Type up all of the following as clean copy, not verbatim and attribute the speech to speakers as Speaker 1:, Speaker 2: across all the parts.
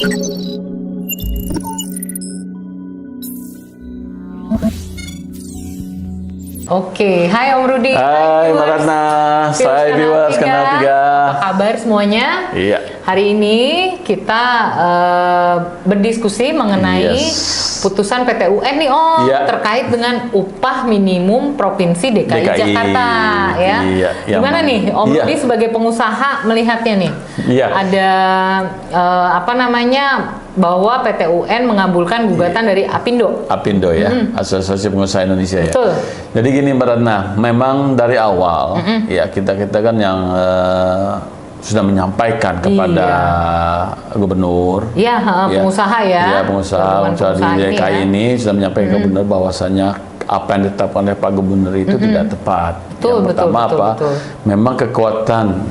Speaker 1: Oke, hai Om Rudi.
Speaker 2: Hai Mbak Ratna, saya viewers Kanal 3.
Speaker 1: Apa kabar semuanya?
Speaker 2: Iya.
Speaker 1: Hari ini kita berdiskusi mengenai putusan PT UN nih Om, terkait dengan upah minimum Provinsi DKI Jakarta ya.
Speaker 2: Iya,
Speaker 1: gimana nih Om Rudi sebagai pengusaha melihatnya nih?
Speaker 2: Iya.
Speaker 1: Ada apa namanya, bahwa PT UN mengabulkan gugatan dari Apindo.
Speaker 2: Apindo ya, Asosiasi Pengusaha Indonesia ya.
Speaker 1: Betul.
Speaker 2: Jadi gini Mbak Ratna, memang dari awal ya kita kan yang sudah menyampaikan kepada gubernur.
Speaker 1: Iya, pengusaha ya.
Speaker 2: Iya, pengusaha di DKI ini sudah menyampaikan ke gubernur bahwasanya apa yang ditetapkan oleh Pak Gubernur itu tidak tepat. Yang pertama memang kekuatan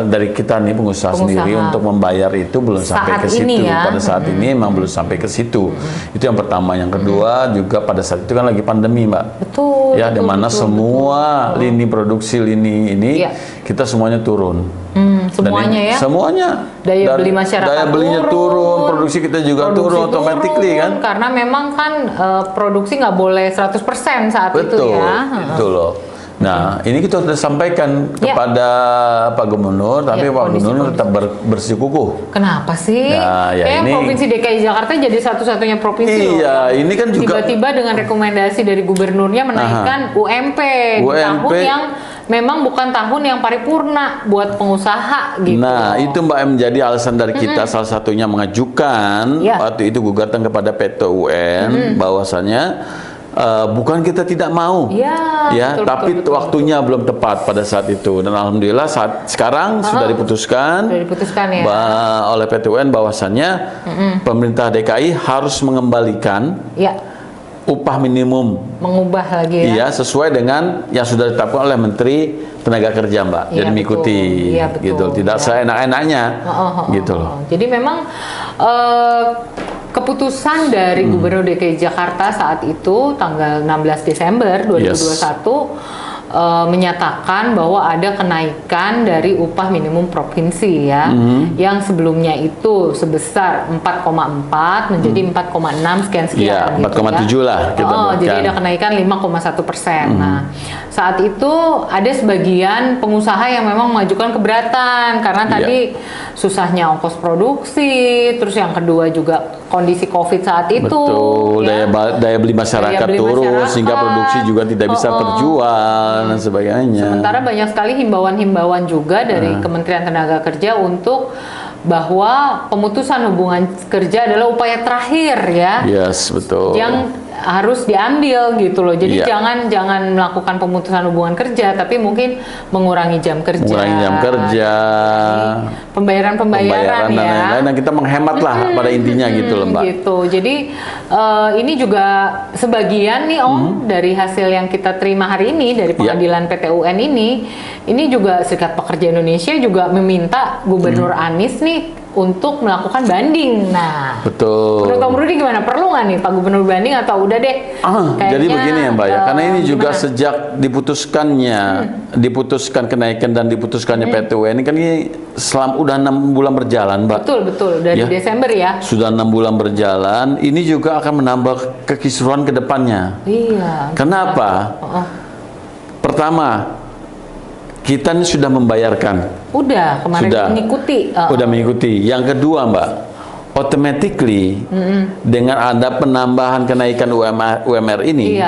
Speaker 2: dari kita nih pengusaha sendiri untuk membayar itu belum sampai ke situ. Pada saat ini memang belum sampai ke situ. Itu yang pertama. Yang kedua juga pada saat itu kan lagi pandemi, Mbak.
Speaker 1: Betul.
Speaker 2: Ya, di mana semua lini produksi ini kita semuanya turun.
Speaker 1: Semuanya ya?
Speaker 2: Semuanya.
Speaker 1: Daya beli masyarakat
Speaker 2: daya belinya turun, produksi kita juga turun automatically kan?
Speaker 1: Karena memang kan produksi nggak boleh 100% saat itu ya.
Speaker 2: Betul loh. Nah, ini kita sudah sampaikan kepada Pak Gubernur, tapi Pak Gubernur tetap bersikukuh.
Speaker 1: Kenapa sih?
Speaker 2: Nah,
Speaker 1: ini Provinsi DKI Jakarta jadi satu-satunya provinsi
Speaker 2: ini kan juga
Speaker 1: tiba-tiba dengan rekomendasi dari gubernurnya menaikkan UMP di tahun yang memang bukan tahun yang paripurna buat pengusaha gitu.
Speaker 2: Nah, itu Mbak menjadi alasan dari kita salah satunya mengajukan waktu itu gugatan kepada PT UN bahwasanya bukan kita tidak mau, tapi waktunya belum tepat pada saat itu. Dan alhamdulillah sekarang sudah diputuskan oleh PT UN bahwasannya pemerintah DKI harus mengembalikan upah minimum, mengubah lagi sesuai dengan yang sudah ditetapkan oleh Menteri Tenaga Kerja, Mbak. Jadi mengikuti, gitu. Tidak seenak-enaknya, gitu loh.
Speaker 1: Jadi memang keputusan dari Gubernur DKI Jakarta saat itu tanggal 16 Desember 2021 menyatakan bahwa ada kenaikan dari upah minimum provinsi ya, yang sebelumnya itu sebesar 4,4 menjadi 4,6 sekian-sekian.
Speaker 2: 4,7 lah.
Speaker 1: Jadi ada kenaikan 5,1%. Nah, saat itu ada sebagian pengusaha yang memang mengajukan keberatan karena tadi susahnya ongkos produksi, terus yang kedua juga kondisi COVID saat itu.
Speaker 2: Betul, daya beli masyarakat turun sehingga produksi juga tidak bisa terjual dan sebagainya.
Speaker 1: Sementara banyak sekali himbauan-himbauan juga dari Kementerian Tenaga Kerja untuk bahwa pemutusan hubungan kerja adalah upaya terakhir ya.
Speaker 2: Yes, betul.
Speaker 1: Yang harus diambil gitu loh. Jadi jangan melakukan pemutusan hubungan kerja, tapi mungkin mengurangi jam kerja.
Speaker 2: Mengurangi jam kerja.
Speaker 1: Pembayaran
Speaker 2: dan lain-lain. Dan kita menghemat lah pada intinya gitu loh, Mbak.
Speaker 1: Gitu. Jadi ini juga sebagian nih Om dari hasil yang kita terima hari ini dari pengadilan PT UN ini juga Serikat Pekerja Indonesia juga meminta Gubernur Anies nih untuk melakukan banding. Nah,
Speaker 2: betul.
Speaker 1: Menurut Om Rudi gimana? Perlu nggak nih Pak Gubernur banding atau udah deh?
Speaker 2: Jadi begini ya Mbak ya, karena ini juga sejak diputuskan kenaikan dan diputuskannya PT UN ini kan ini udah 6 bulan berjalan, Mbak.
Speaker 1: Betul dari Desember ya.
Speaker 2: Sudah 6 bulan berjalan, ini juga akan menambah kekisruhan ke depannya.
Speaker 1: Iya.
Speaker 2: Kenapa? Pertama, kita ini sudah membayarkan.
Speaker 1: Kemarin mengikuti.
Speaker 2: Udah mengikuti. Yang kedua, Mbak, automatically dengan ada penambahan kenaikan UMR ini,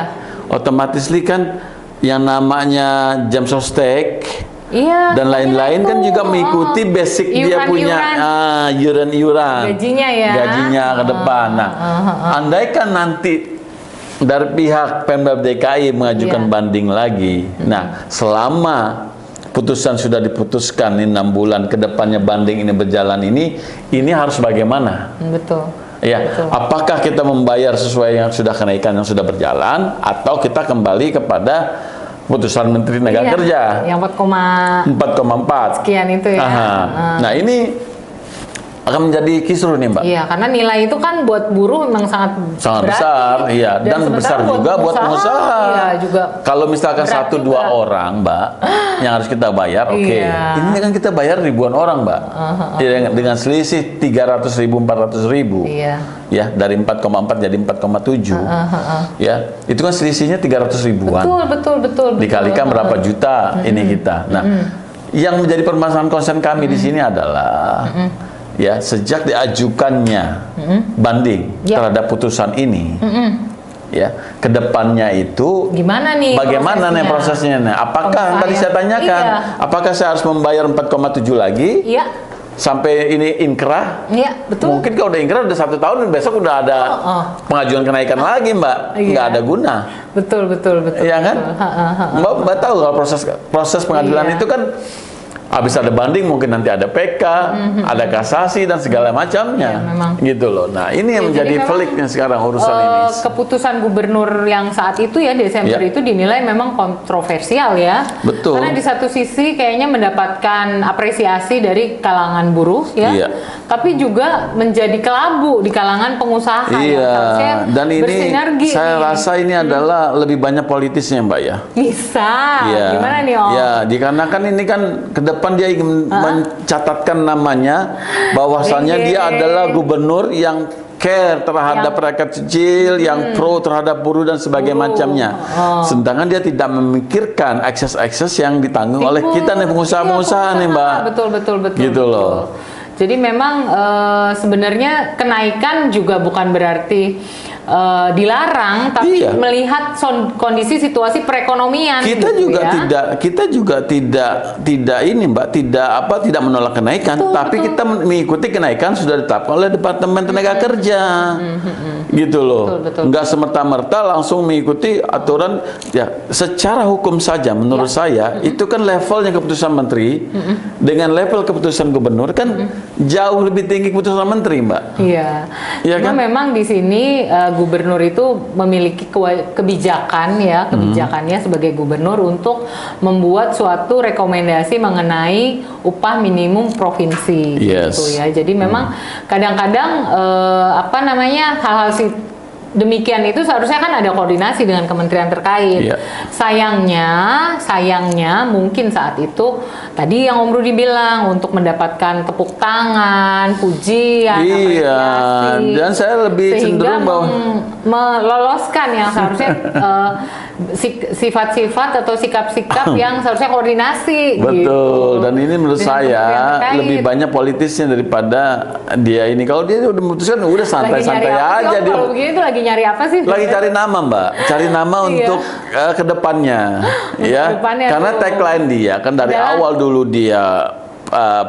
Speaker 2: otomatis kan yang namanya jam sostek dan lain-lain kan juga mengikuti basic dia punya iuran gajinya ke depan. Nah, andaikan nanti dari pihak Pemprov DKI mengajukan banding lagi, nah selama putusan sudah diputuskan ini 6 bulan ke depannya banding ini berjalan ini harus bagaimana?
Speaker 1: Betul.
Speaker 2: Apakah kita membayar sesuai yang sudah kenaikan yang sudah berjalan atau kita kembali kepada putusan Menteri Tenaga Kerja
Speaker 1: yang 4,4
Speaker 2: sekian
Speaker 1: itu ya.
Speaker 2: Nah, ini akan menjadi kisruh nih Mbak.
Speaker 1: Iya, karena nilai itu kan buat buruh memang sangat
Speaker 2: besar, iya, dan besar juga buat pengusaha.
Speaker 1: Iya, juga.
Speaker 2: Kalau misalkan 1-2 orang Mbak yang harus kita bayar, oke. Ini kan kita bayar ribuan orang Mbak. Dengan selisih 300.000, 400.000.
Speaker 1: Iya.
Speaker 2: Ya, dari 4,4 jadi 4,7. Ya, itu kan selisihnya 300 ribuan.
Speaker 1: Betul.
Speaker 2: Dikalikan berapa juta ini kita. Nah, yang menjadi permasalahan concern kami di sini adalah ya, sejak diajukannya banding terhadap putusan ini, ya, kedepannya itu
Speaker 1: gimana nih?
Speaker 2: Bagaimana nih prosesnya? Apakah tadi saya tanyakan, apakah saya harus membayar 4,7 lagi?
Speaker 1: Iya.
Speaker 2: Sampai ini inkrah?
Speaker 1: Iya, betul.
Speaker 2: Mungkin kalau udah inkrah udah 1 tahun, besok udah ada pengajuan kenaikan lagi Mbak, nggak ada guna.
Speaker 1: Betul.
Speaker 2: Iya kan? Mbak tahu kalau proses pengadilan itu kan habis ada banding, mungkin nanti ada PK, ada kasasi dan segala macamnya, gitu loh. Nah, ini yang menjadi peliknya sekarang urusan ini.
Speaker 1: Keputusan gubernur yang saat itu ya Desember itu dinilai memang kontroversial ya.
Speaker 2: Betul.
Speaker 1: Karena di satu sisi kayaknya mendapatkan apresiasi dari kalangan buruh ya, tapi juga menjadi kelabu di kalangan pengusaha.
Speaker 2: Iya. Dan ini saya rasa ini adalah lebih banyak politisnya Mbak ya.
Speaker 1: Bisa. Gimana nih Om?
Speaker 2: Ya, dikarenakan ini kan ke depan dia ingin mencatatkan namanya bahwasannya dia adalah gubernur yang care terhadap rakyat kecil, yang pro terhadap buruh dan sebagainya macamnya. Sedangkan dia tidak memikirkan akses-akses yang ditanggung oleh kita nih pengusaha-pengusaha nih Mbak.
Speaker 1: Betul.
Speaker 2: Gitu loh.
Speaker 1: Jadi memang sebenarnya kenaikan juga bukan berarti dilarang, tapi melihat kondisi situasi perekonomian.
Speaker 2: Kita juga tidak ini Mbak, tidak menolak kenaikan, tapi kita mengikuti kenaikan sudah ditetapkan oleh Departemen Tenaga Kerja. Gitu loh. Enggak semerta-merta langsung mengikuti aturan ya, secara hukum saja menurut saya itu kan levelnya keputusan menteri dengan level keputusan gubernur kan jauh lebih tinggi keputusan menteri, Mbak.
Speaker 1: Iya.
Speaker 2: Ya kan?
Speaker 1: Memang di sini gubernur itu memiliki kebijakan ya, kebijakannya sebagai gubernur untuk membuat suatu rekomendasi mengenai upah minimum provinsi gitu ya. Jadi memang kadang-kadang hal-hal demikian itu seharusnya kan ada koordinasi dengan kementerian terkait. Sayangnya mungkin saat itu tadi yang Om Rudi bilang untuk mendapatkan tepuk tangan, pujian, apresiasi.
Speaker 2: Dan saya lebih cenderung bahwa
Speaker 1: meloloskan yang seharusnya sifat-sifat atau sikap-sikap yang seharusnya koordinasi.
Speaker 2: Betul.
Speaker 1: Gitu.
Speaker 2: Dan ini menurut saya lebih banyak politisnya daripada dia ini. Kalau dia udah memutuskan udah santai-santai aja dia.
Speaker 1: Kalau begini tuh lagi nyari apa sih?
Speaker 2: Lagi cari nama Mbak, cari nama untuk kedepannya, ya. Karena tagline dia kan dari awal dulu dia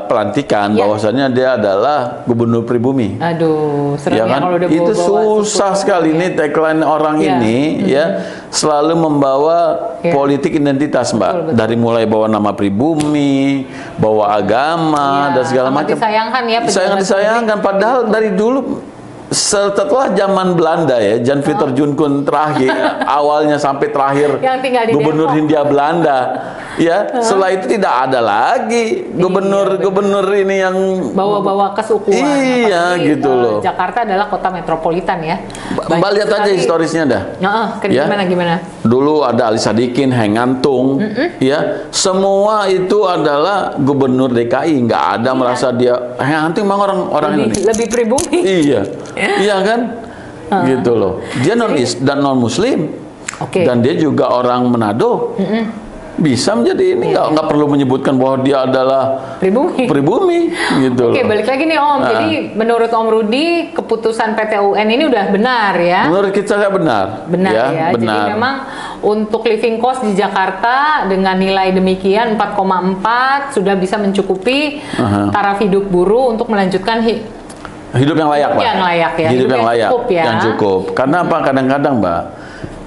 Speaker 2: pelantikan bahwasannya dia adalah gubernur pribumi.
Speaker 1: Aduh, serem
Speaker 2: ya kan?
Speaker 1: Kalau udah
Speaker 2: itu susah sekali nih tagline orang ini, ya selalu membawa politik identitas Mbak. Dari mulai bawa nama pribumi, bawa agama dan segala macam.
Speaker 1: Disayangkan ya.
Speaker 2: Disayangkan. Padahal dari dulu. Setelah zaman Belanda ya, Jan Pieter Jonkun terakhir, awalnya sampai terakhir gubernur Hindia Belanda, ya setelah itu tidak ada lagi gubernur ini yang
Speaker 1: bawa-bawa kesukuan.
Speaker 2: Iya gitu loh.
Speaker 1: Jakarta adalah kota metropolitan ya.
Speaker 2: Mbak lihat aja historisnya dah.
Speaker 1: Gimana?
Speaker 2: Dulu ada Ali Sadikin, Heng Ngantung, ya semua itu adalah gubernur DKI, nggak ada merasa dia Heng Ngantung memang orang ini
Speaker 1: lebih pribumi.
Speaker 2: Iya kan, gitu loh. Dia non Muslim, dan dia juga orang Manado. Bisa menjadi ini nggak perlu menyebutkan bahwa dia adalah pribumi gitu.
Speaker 1: Balik lagi nih Om. Jadi menurut Om Rudi keputusan PT UN ini udah benar ya?
Speaker 2: Menurut kita benar.
Speaker 1: Ya. Jadi memang untuk living cost di Jakarta dengan nilai demikian 4,4 sudah bisa mencukupi taraf hidup buruh untuk melanjutkan
Speaker 2: hidup yang layak, Pak. Hidup yang layak, yang cukup. Karena apa? Kadang-kadang, Mbak,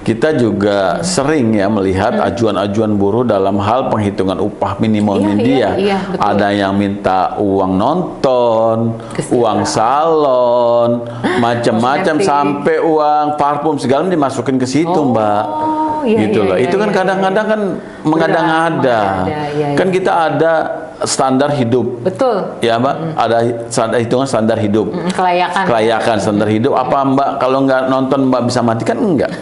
Speaker 2: kita juga sering ya melihat ajuan-ajuan buruh dalam hal penghitungan upah minimum India. Ada yang minta uang nonton, uang salon, macam-macam sampai uang parfum segala dimasukin ke situ, Mbak. Gitu loh. Itu kan kadang-kadang kan mengada-ngada. Kan kita ada standar hidup.
Speaker 1: Betul.
Speaker 2: Ya Mbak, ada hitungan standar hidup.
Speaker 1: Kelayakan
Speaker 2: standar hidup. Apa Mbak kalau nggak nonton Mbak bisa mati kan enggak?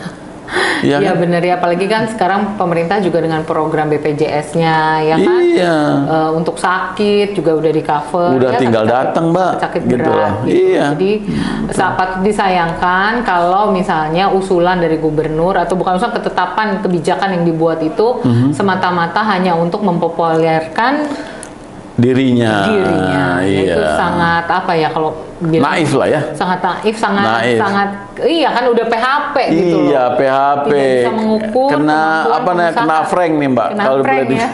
Speaker 1: Iya kan? Benar ya, apalagi kan sekarang pemerintah juga dengan program BPJS-nya ya kan, untuk sakit juga udah di cover.
Speaker 2: Udah tinggal datang Mbak.
Speaker 1: Sakit
Speaker 2: gitu
Speaker 1: berat. Gitu. Jadi patut disayangkan kalau misalnya usulan dari gubernur atau bukan usulan, ketetapan kebijakan yang dibuat itu semata-mata hanya untuk mempopulerkan dirinya. Itu sangat apa ya kalau
Speaker 2: naif lah ya.
Speaker 1: Sangat naif, sangat iya kan udah PHP gitu loh.
Speaker 2: Iya, PHP.
Speaker 1: Tidak bisa mengukur
Speaker 2: kena prank nih Mbak.
Speaker 1: Kena prank ya.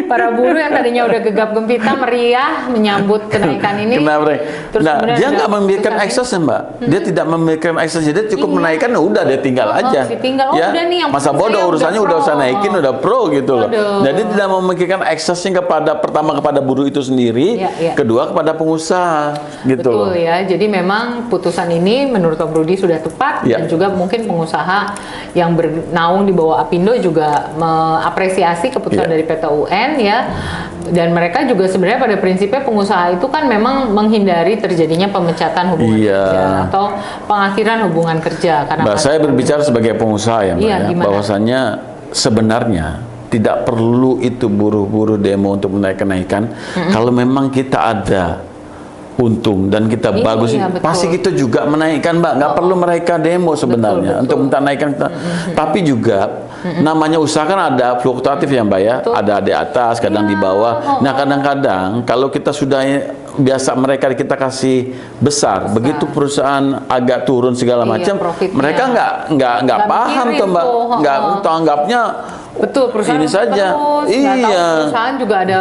Speaker 1: Para buruh yang tadinya udah gegap gempita meriah menyambut kenaikan ini.
Speaker 2: Kena prank. Nah, dia nggak memikirkan ekses ya Mbak. Dia tidak memikirkan ekses, dia cukup menaikkan udah dia tinggal aja.
Speaker 1: Ya. Udah nih yang
Speaker 2: masa bodoh urusannya udah usah naikin udah pro gitu loh. Jadi tidak memikirkan eksesnya pertama kepada buruh itu sendiri, kedua kepada pengusaha gitu loh.
Speaker 1: Ya, jadi memang putusan ini menurut Pak Brudi sudah tepat dan juga mungkin pengusaha yang bernaung di bawah Apindo juga mengapresiasi keputusan dari PT UN ya, dan mereka juga sebenarnya pada prinsipnya pengusaha itu kan memang menghindari terjadinya pemecatan hubungan kerja atau pengakhiran hubungan kerja karena
Speaker 2: saya berbicara sebagai pengusaha ya Mbak, bahwasannya sebenarnya tidak perlu itu buruh-buruh demo untuk menaikkan kalau memang kita ada untung dan kita bagus, pasti kita juga menaikkan Mbak, nggak perlu mereka demo sebenarnya untuk minta naikkan. Tapi juga namanya usaha kan ada fluktuatif ya Mbak ya, ada di atas, kadang di bawah. Nah kadang-kadang kalau kita sudah biasa mereka kita kasih besar, begitu perusahaan agak turun segala macam, mereka nggak paham tuh Mbak, nggak anggapnya perusahaan ini saja.
Speaker 1: Perusahaan juga ada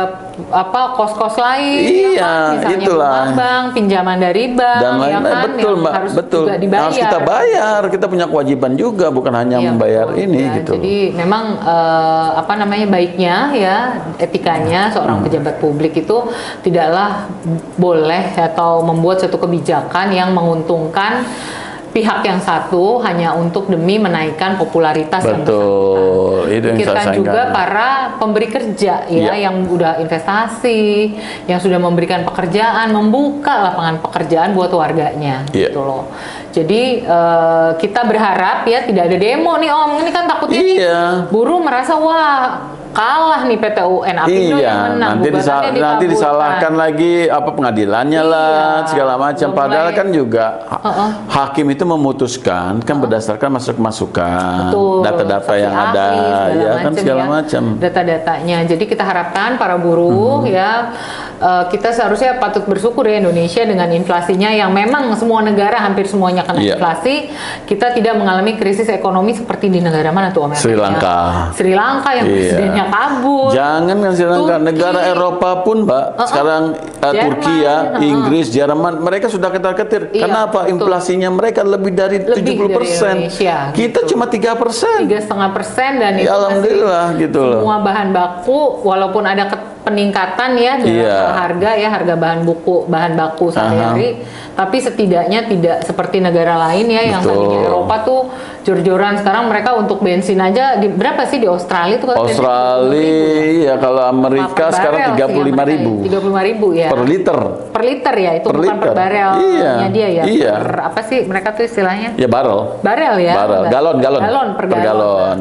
Speaker 1: kos-kos lain, misalnya
Speaker 2: itulah
Speaker 1: bank, pinjaman dari bank,
Speaker 2: dan lain-lain. Betul Mbak, betul. Harus kita bayar, kita punya kewajiban juga, bukan hanya membayar ini gitu.
Speaker 1: Jadi memang baiknya ya etikanya seorang pejabat publik itu tidaklah boleh atau membuat suatu kebijakan yang menguntungkan pihak yang satu hanya untuk demi menaikkan popularitas yang
Speaker 2: betul. Itu yang
Speaker 1: kita juga para pemberi kerja yang udah investasi, yang sudah memberikan pekerjaan, membuka lapangan pekerjaan buat warganya gitu loh. Jadi kita berharap ya tidak ada demo nih Om. Ini kan takutnya buruh merasa kalah nih PT UN, Apindo yang menang,
Speaker 2: nanti disalahkan lagi pengadilannya lah segala macam. Padahal kan juga hakim itu memutuskan kan berdasarkan masukan, data-data yang ada segala macam.
Speaker 1: Data-datanya. Jadi kita harapkan para buruh kita seharusnya patut bersyukur ya Indonesia dengan inflasinya yang memang semua negara hampir semuanya kena inflasi, kita tidak mengalami krisis ekonomi seperti di negara mana tuh Om?
Speaker 2: Sri Lanka
Speaker 1: yang presidennya kabur.
Speaker 2: Jangan kan Sri Lanka, negara Eropa pun Mbak, sekarang Turki Inggris, Jerman, mereka sudah ketar-ketir. Kenapa? Inflasinya mereka lebih dari 70%. Kita cuma 3%.
Speaker 1: 3,5% dan itu
Speaker 2: alhamdulillah gitu loh.
Speaker 1: Semua bahan baku walaupun ada peningkatan ya dalam harga bahan baku sehari-hari, tapi setidaknya tidak seperti negara lain ya yang tadinya Eropa tuh jor-joran, sekarang mereka untuk bensin aja berapa sih di Australia tuh?
Speaker 2: Australia kalau Amerika sekarang 35.000.
Speaker 1: 35.000 ya.
Speaker 2: Per liter.
Speaker 1: Per liter ya, itu bukan per barelnya dia ya. Per apa sih mereka tuh istilahnya?
Speaker 2: Ya barel.
Speaker 1: Barel ya.
Speaker 2: Barel. Galon per galon.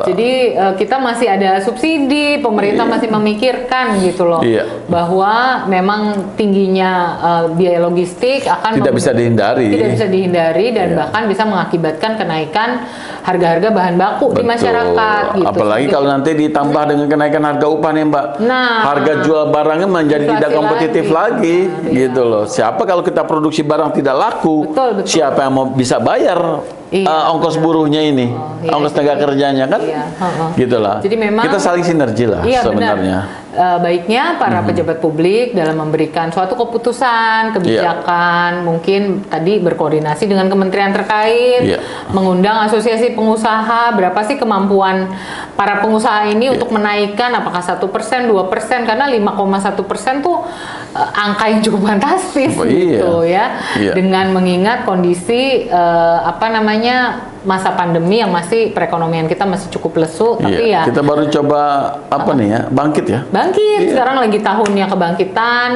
Speaker 1: Jadi kita masih ada subsidi, pemerintah masih memikirkan gitu loh, bahwa memang tingginya biaya logistik akan
Speaker 2: tidak bisa dihindari
Speaker 1: dan bahkan bisa mengakibatkan kenaikan harga-harga bahan baku di masyarakat gitu.
Speaker 2: Apalagi kalau nanti ditambah dengan kenaikan harga upah nih Mbak, harga jual barangnya menjadi tidak kompetitif lagi gitu loh. Siapa kalau kita produksi barang tidak laku, siapa yang mau bisa bayar ongkos buruhnya ini, ongkos tenaga kerjanya kan, gitulah. Jadi memang kita saling sinergi lah sebenarnya.
Speaker 1: Baiknya para pejabat publik dalam memberikan suatu keputusan, kebijakan, mungkin tadi berkoordinasi dengan kementerian terkait, mengundang asosiasi pengusaha, berapa sih kemampuan para pengusaha ini untuk menaikkan, apakah 1%, 2%, karena 5,1% tuh angka yang cukup fantastis gitu ya, dengan mengingat kondisi masa pandemi yang masih perekonomian kita masih cukup lesu, tapi
Speaker 2: kita baru coba bangkit ya.
Speaker 1: bangkit. Sekarang lagi tahunnya kebangkitan.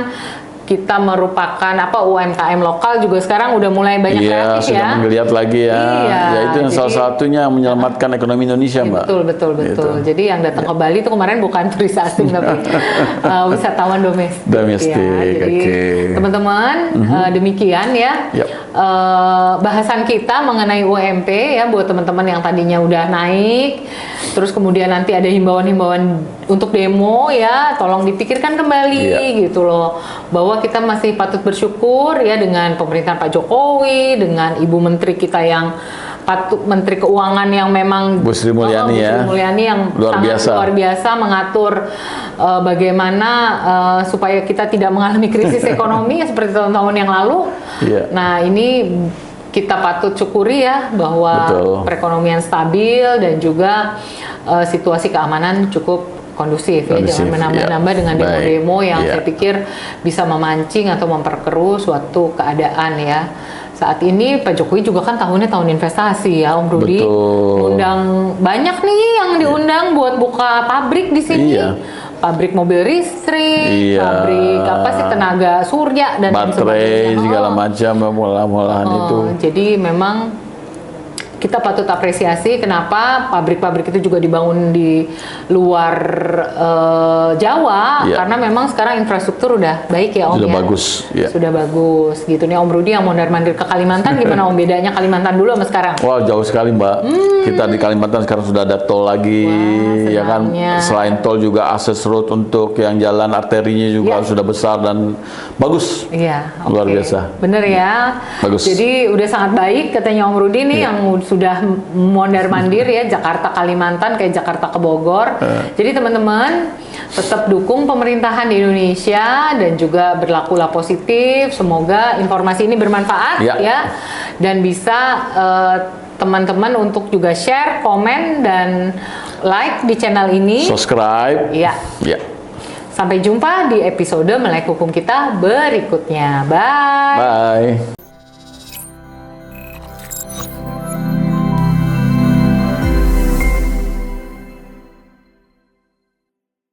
Speaker 1: Kita merupakan UMKM lokal juga sekarang udah mulai banyak kreatif
Speaker 2: sudah menggeliat lagi ya. Ya itu yang salah satunya menyelamatkan ekonomi Indonesia, Mbak.
Speaker 1: Betul. Gitu. Jadi yang datang ke Bali itu kemarin bukan turis asing tapi wisatawan domestik. Ya. Jadi teman-teman demikian ya. Bahasan kita mengenai UMP ya buat teman-teman yang tadinya udah naik, terus kemudian nanti ada himbauan-himbauan untuk demo ya, tolong dipikirkan kembali gitu loh, bahwa kita masih patut bersyukur ya dengan pemerintahan Pak Jokowi, dengan Ibu Menteri kita yang Menteri Keuangan yang memang
Speaker 2: Bu Sri Mulyani
Speaker 1: yang sangat luar biasa mengatur bagaimana supaya kita tidak mengalami krisis ekonomi seperti tahun-tahun yang lalu. Nah ini kita patut syukuri ya bahwa perekonomian stabil dan juga situasi keamanan cukup kondusif ya, jangan menambah-nambah dengan demo-demo yang saya pikir bisa memancing atau memperkeruh suatu keadaan ya. Saat ini Pak Jokowi juga kan tahunnya tahun investasi ya, Om Rudi. Undang banyak nih yang diundang buat buka pabrik di sini. Pabrik mobil listrik, pabrik tenaga surya dan
Speaker 2: baterai segala macam olahan itu.
Speaker 1: Jadi memang kita patut apresiasi kenapa pabrik-pabrik itu juga dibangun di luar Jawa, karena memang sekarang infrastruktur udah baik ya Om.
Speaker 2: Sudah bagus.
Speaker 1: Sudah bagus gitu nih Om Rudi yang mondar-mandir ke Kalimantan gimana Om, bedanya Kalimantan dulu sama sekarang?
Speaker 2: Wah jauh sekali Mbak. Kita di Kalimantan sekarang sudah ada tol lagi. Ya kan, selain tol juga akses road untuk yang jalan arterinya juga sudah besar dan bagus. Luar biasa.
Speaker 1: Bener ya.
Speaker 2: Bagus.
Speaker 1: Jadi udah sangat baik katanya Om Rudi nih yang sudah mondar-mandir ya, Jakarta Kalimantan kayak Jakarta ke Bogor. Jadi teman-teman tetap dukung pemerintahan di Indonesia dan juga berlakulah positif. Semoga informasi ini bermanfaat ya dan bisa teman-teman untuk juga share, komen dan like di channel ini.
Speaker 2: Subscribe.
Speaker 1: Sampai jumpa di episode Melek Hukum kita berikutnya. Bye.
Speaker 2: Bye.